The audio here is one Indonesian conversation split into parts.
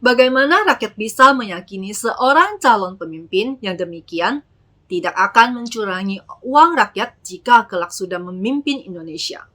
Bagaimana rakyat bisa meyakini seorang calon pemimpin yang demikian tidak akan mencurangi uang rakyat jika kelak sudah memimpin Indonesia?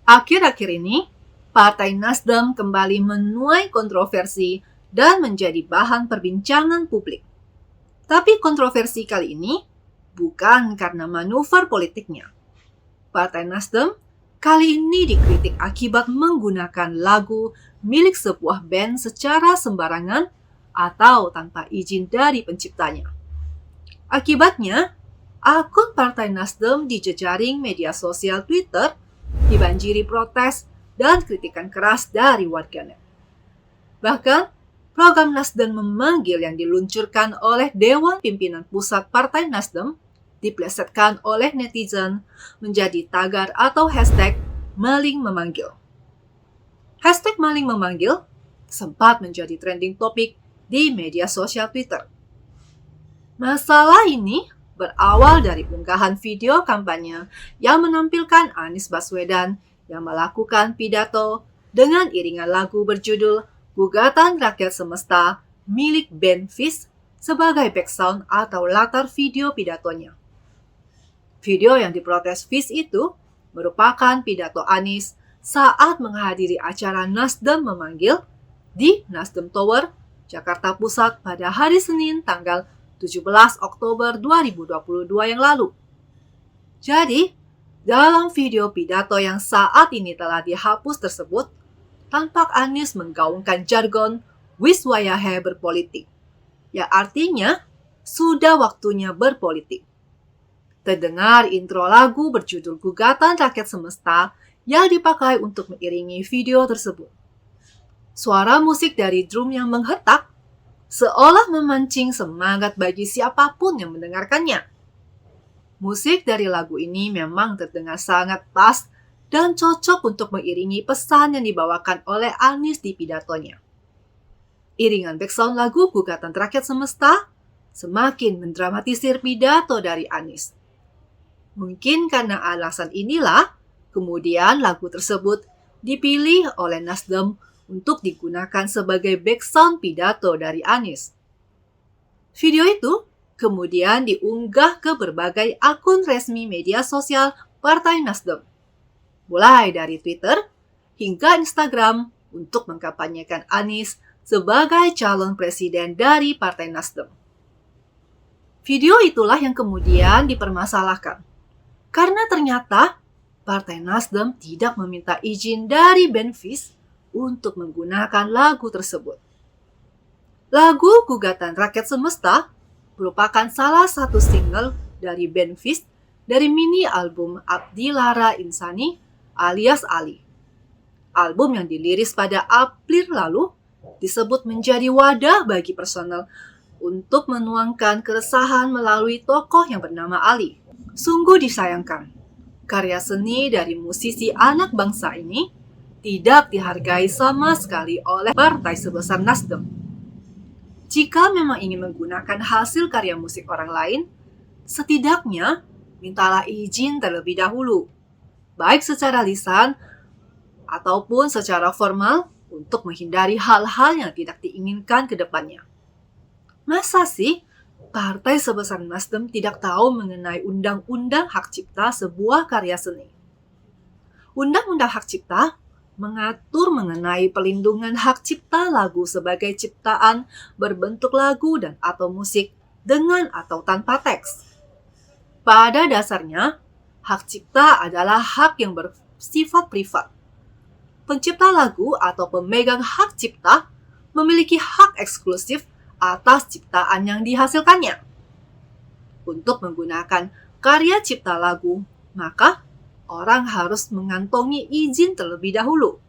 Akhir-akhir ini, Partai Nasdem kembali menuai kontroversi dan menjadi bahan perbincangan publik. Tapi kontroversi kali ini bukan karena manuver politiknya. Partai Nasdem kali ini dikritik akibat menggunakan lagu milik sebuah band secara sembarangan atau tanpa izin dari penciptanya. Akibatnya, akun Partai Nasdem di jejaring media sosial Twitter dibanjiri protes dan kritikan keras dari warganet. Bahkan, program Nasdem memanggil yang diluncurkan oleh Dewan Pimpinan Pusat Partai Nasdem diplesetkan oleh netizen menjadi tagar atau hashtag maling memanggil. Hashtag maling memanggil sempat menjadi trending topik di media sosial Twitter. Masalah ini berawal dari unggahan video kampanye yang menampilkan Anies Baswedan yang melakukan pidato dengan iringan lagu berjudul Gugatan Rakyat Semesta milik band Fish sebagai background atau latar video pidatonya. Video yang diprotes Fish itu merupakan pidato Anies saat menghadiri acara Nasdem memanggil di Nasdem Tower, Jakarta Pusat pada hari Senin tanggal 17 Oktober 2022 yang lalu. Jadi, dalam video pidato yang saat ini telah dihapus tersebut, tampak Anies menggaungkan jargon wis wayahe berpolitik, yang artinya sudah waktunya berpolitik. Terdengar intro lagu berjudul Gugatan Rakyat Semesta yang dipakai untuk mengiringi video tersebut. Suara musik dari drum yang menghetak seolah memancing semangat bagi siapapun yang mendengarkannya. Musik dari lagu ini memang terdengar sangat pas dan cocok untuk mengiringi pesan yang dibawakan oleh Anies di pidatonya. Iringan background lagu Gugatan Rakyat Semesta semakin mendramatisir pidato dari Anies. Mungkin karena alasan inilah, kemudian lagu tersebut dipilih oleh Nasdem untuk digunakan sebagai background pidato dari Anies. Video itu kemudian diunggah ke berbagai akun resmi media sosial Partai Nasdem, mulai dari Twitter hingga Instagram untuk mengkampanyekan Anies sebagai calon presiden dari Partai Nasdem. Video itulah yang kemudian dipermasalahkan, karena ternyata Partai Nasdem tidak meminta izin dari band Fish untuk menggunakan lagu tersebut. Lagu Gugatan Rakyat Semesta merupakan salah satu single dari band Fish dari mini album Abdi Lara Insani alias Ali. Album yang diliris pada April lalu disebut menjadi wadah bagi personel untuk menuangkan keresahan melalui tokoh yang bernama Ali. Sungguh disayangkan, karya seni dari musisi anak bangsa ini tidak dihargai sama sekali oleh partai sebesar Nasdem. Jika memang ingin menggunakan hasil karya musik orang lain, setidaknya mintalah izin terlebih dahulu, baik secara lisan ataupun secara formal untuk menghindari hal-hal yang tidak diinginkan ke depannya. Masa sih partai sebesar Nasdem tidak tahu mengenai Undang-Undang Hak Cipta sebuah karya seni? Undang-Undang Hak Cipta mengatur mengenai pelindungan hak cipta lagu sebagai ciptaan berbentuk lagu dan atau musik dengan atau tanpa teks. Pada dasarnya, hak cipta adalah hak yang bersifat privat. Pencipta lagu atau pemegang hak cipta memiliki hak eksklusif atas ciptaan yang dihasilkannya. Untuk menggunakan karya cipta lagu, maka orang harus mengantongi izin terlebih dahulu.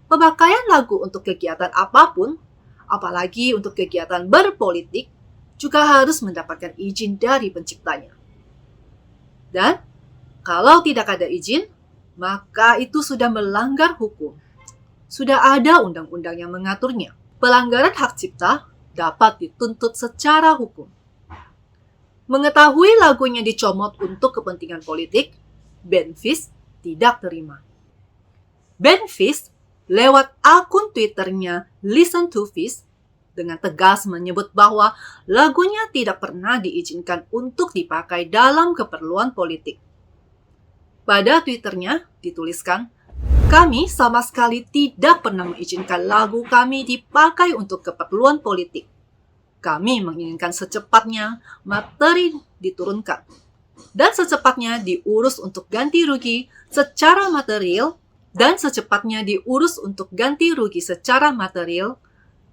Pemakaian lagu untuk kegiatan apapun, apalagi untuk kegiatan berpolitik, juga harus mendapatkan izin dari penciptanya. Dan kalau tidak ada izin, maka itu sudah melanggar hukum. Sudah ada undang-undang yang mengaturnya. Pelanggaran hak cipta dapat dituntut secara hukum. Mengetahui lagunya dicomot untuk kepentingan politik, Ben Fis tidak terima. Ben Fis lewat akun Twitternya Listen to Fis dengan tegas menyebut bahwa lagunya tidak pernah diizinkan untuk dipakai dalam keperluan politik. Pada Twitternya dituliskan, "Kami sama sekali tidak pernah mengizinkan lagu kami dipakai untuk keperluan politik. Kami menginginkan secepatnya materi diturunkan dan secepatnya diurus untuk ganti rugi secara material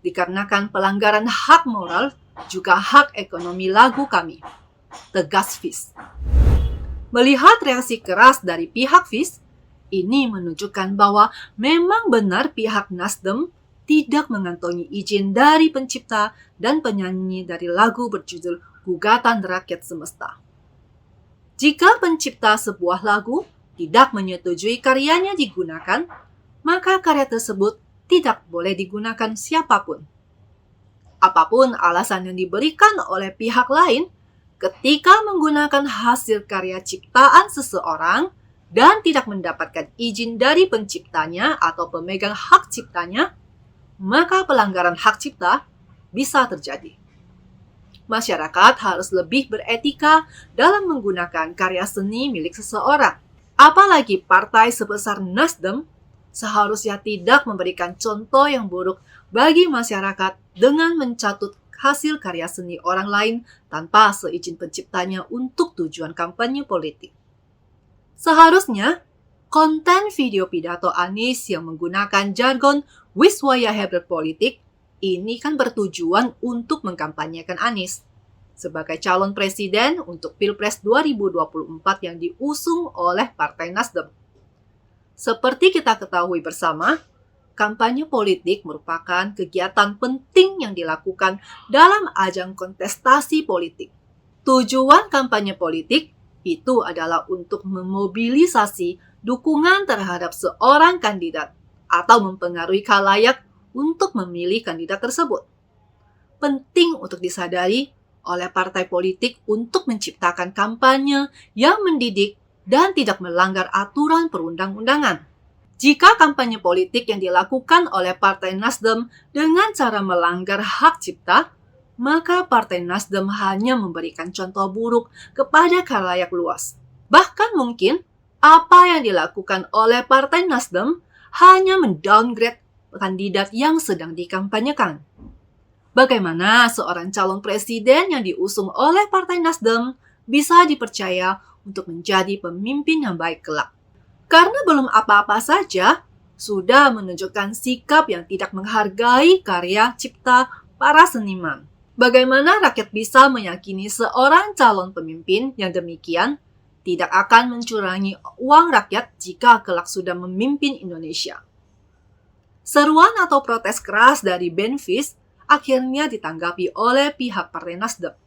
dikarenakan pelanggaran hak moral juga hak ekonomi lagu kami," tegas Fis. Melihat reaksi keras dari pihak Fis, ini menunjukkan bahwa memang benar pihak Nasdem tidak mengantongi izin dari pencipta dan penyanyi dari lagu berjudul Gugatan Rakyat Semesta. Jika pencipta sebuah lagu tidak menyetujui karyanya digunakan, maka karya tersebut tidak boleh digunakan siapapun. Apapun alasan yang diberikan oleh pihak lain, ketika menggunakan hasil karya ciptaan seseorang dan tidak mendapatkan izin dari penciptanya atau pemegang hak ciptanya, maka pelanggaran hak cipta bisa terjadi. Masyarakat harus lebih beretika dalam menggunakan karya seni milik seseorang. Apalagi partai sebesar Nasdem seharusnya tidak memberikan contoh yang buruk bagi masyarakat dengan mencatut hasil karya seni orang lain tanpa seizin penciptanya untuk tujuan kampanye politik. Seharusnya, konten video pidato Anies yang menggunakan jargon Wiswaya Hebel Politik ini kan bertujuan untuk mengkampanyekan Anies sebagai calon presiden untuk Pilpres 2024 yang diusung oleh Partai Nasdem. Seperti kita ketahui bersama, kampanye politik merupakan kegiatan penting yang dilakukan dalam ajang kontestasi politik. Tujuan kampanye politik itu adalah untuk memobilisasi dukungan terhadap seorang kandidat atau mempengaruhi khalayak untuk memilih kandidat tersebut. Penting untuk disadari oleh partai politik untuk menciptakan kampanye yang mendidik dan tidak melanggar aturan perundang-undangan. Jika kampanye politik yang dilakukan oleh Partai Nasdem dengan cara melanggar hak cipta, maka Partai Nasdem hanya memberikan contoh buruk kepada khalayak luas. Bahkan mungkin apa yang dilakukan oleh Partai Nasdem hanya mendowngrade kandidat yang sedang dikampanyekan. Bagaimana seorang calon presiden yang diusung oleh Partai Nasdem bisa dipercaya untuk menjadi pemimpin yang baik kelak? Karena belum apa-apa saja, sudah menunjukkan sikap yang tidak menghargai karya cipta para seniman. Bagaimana rakyat bisa meyakini seorang calon pemimpin yang demikian tidak akan mencurangi uang rakyat jika kelak sudah memimpin Indonesia? Seruan atau protes keras dari Ben Fis akhirnya ditanggapi oleh pihak Partai Nasdem.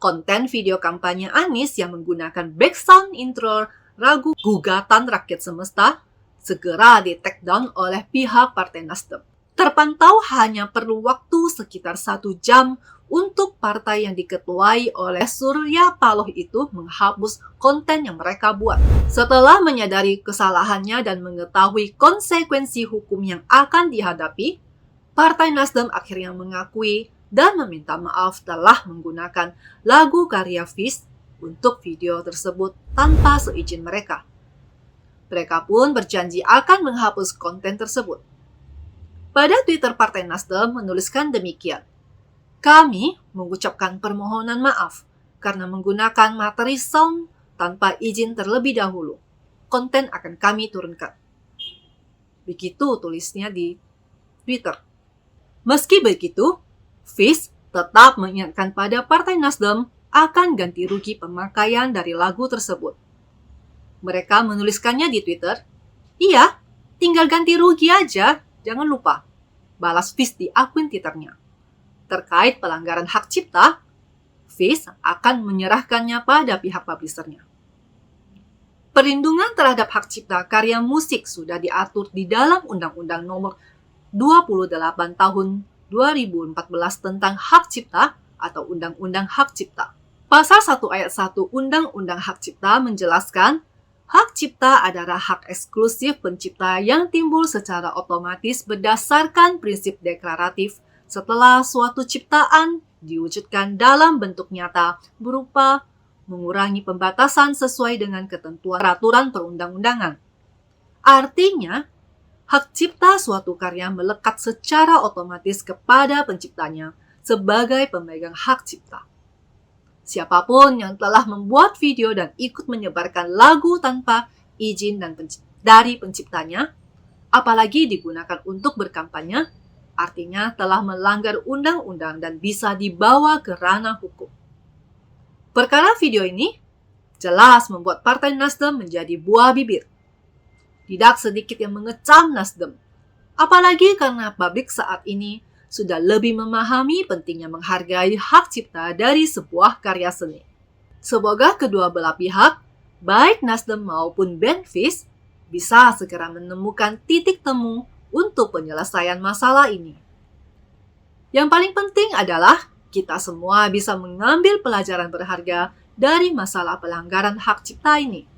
Konten video kampanye Anies yang menggunakan background intro lagu Gugatan Rakyat Semesta segera di-take down oleh pihak Partai Nasdem. Terpantau hanya perlu waktu sekitar 1 jam untuk partai yang diketuai oleh Surya Paloh itu menghapus konten yang mereka buat. Setelah menyadari kesalahannya dan mengetahui konsekuensi hukum yang akan dihadapi, Partai Nasdem akhirnya mengakui dan meminta maaf telah menggunakan lagu karya Fis untuk video tersebut tanpa seizin mereka. Mereka pun berjanji akan menghapus konten tersebut. Pada Twitter Partai Nasdem menuliskan demikian, "Kami mengucapkan permohonan maaf karena menggunakan materi sound tanpa izin terlebih dahulu. Konten akan kami turunkan." Begitu tulisnya di Twitter. Meski begitu, Fis tetap mengingatkan pada Partai Nasdem akan ganti rugi pemakaian dari lagu tersebut. Mereka menuliskannya di Twitter, "Iya, tinggal ganti rugi aja, jangan lupa," balas Fis di akun Twitternya. Terkait pelanggaran hak cipta, Fis akan menyerahkannya pada pihak publishernya. Perlindungan terhadap hak cipta karya musik sudah diatur di dalam Undang-Undang Nomor 28 Tahun 2014 tentang Hak Cipta atau Undang-Undang Hak Cipta. Pasal 1 ayat 1 Undang-Undang Hak Cipta menjelaskan, hak cipta adalah hak eksklusif pencipta yang timbul secara otomatis berdasarkan prinsip deklaratif setelah suatu ciptaan diwujudkan dalam bentuk nyata berupa mengurangi pembatasan sesuai dengan ketentuan peraturan perundang-undangan. Artinya, hak cipta suatu karya melekat secara otomatis kepada penciptanya sebagai pemegang hak cipta. Siapapun yang telah membuat video dan ikut menyebarkan lagu tanpa izin dari penciptanya, apalagi digunakan untuk berkampanye, artinya telah melanggar undang-undang dan bisa dibawa ke ranah hukum. Perkara video ini jelas membuat Partai Nasdem menjadi buah bibir. Tidak sedikit yang mengecam Nasdem, apalagi karena publik saat ini sudah lebih memahami pentingnya menghargai hak cipta dari sebuah karya seni. Semoga kedua belah pihak, baik Nasdem maupun Benfis, bisa segera menemukan titik temu untuk penyelesaian masalah ini. Yang paling penting adalah kita semua bisa mengambil pelajaran berharga dari masalah pelanggaran hak cipta ini,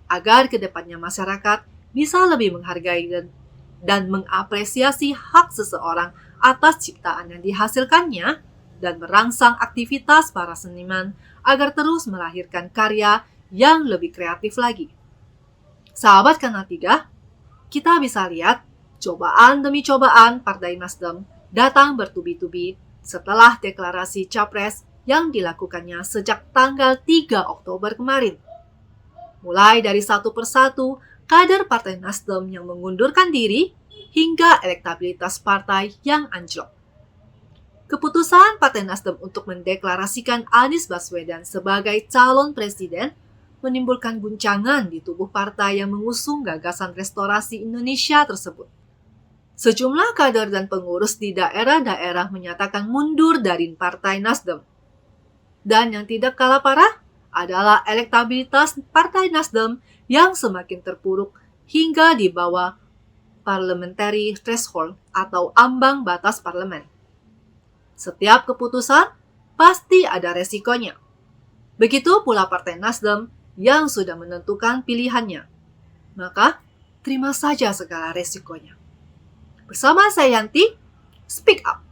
agar kedepannya masyarakat bisa lebih menghargai dan mengapresiasi hak seseorang atas ciptaan yang dihasilkannya dan merangsang aktivitas para seniman agar terus melahirkan karya yang lebih kreatif lagi. Sahabat Kanal 3, kita bisa lihat cobaan demi cobaan Partai Nasdem datang bertubi-tubi setelah deklarasi Capres yang dilakukannya sejak tanggal 3 Oktober kemarin. Mulai dari satu persatu kader Partai Nasdem yang mengundurkan diri hingga elektabilitas partai yang anjlok. Keputusan Partai Nasdem untuk mendeklarasikan Anies Baswedan sebagai calon presiden menimbulkan guncangan di tubuh partai yang mengusung gagasan restorasi Indonesia tersebut. Sejumlah kader dan pengurus di daerah-daerah menyatakan mundur dari Partai Nasdem. Dan yang tidak kalah parah adalah elektabilitas Partai Nasdem yang semakin terpuruk hingga di bawah parliamentary threshold atau ambang batas parlemen. Setiap keputusan pasti ada resikonya. Begitu pula Partai Nasdem yang sudah menentukan pilihannya. Maka, terima saja segala resikonya. Bersama saya Yanti, Speak Up.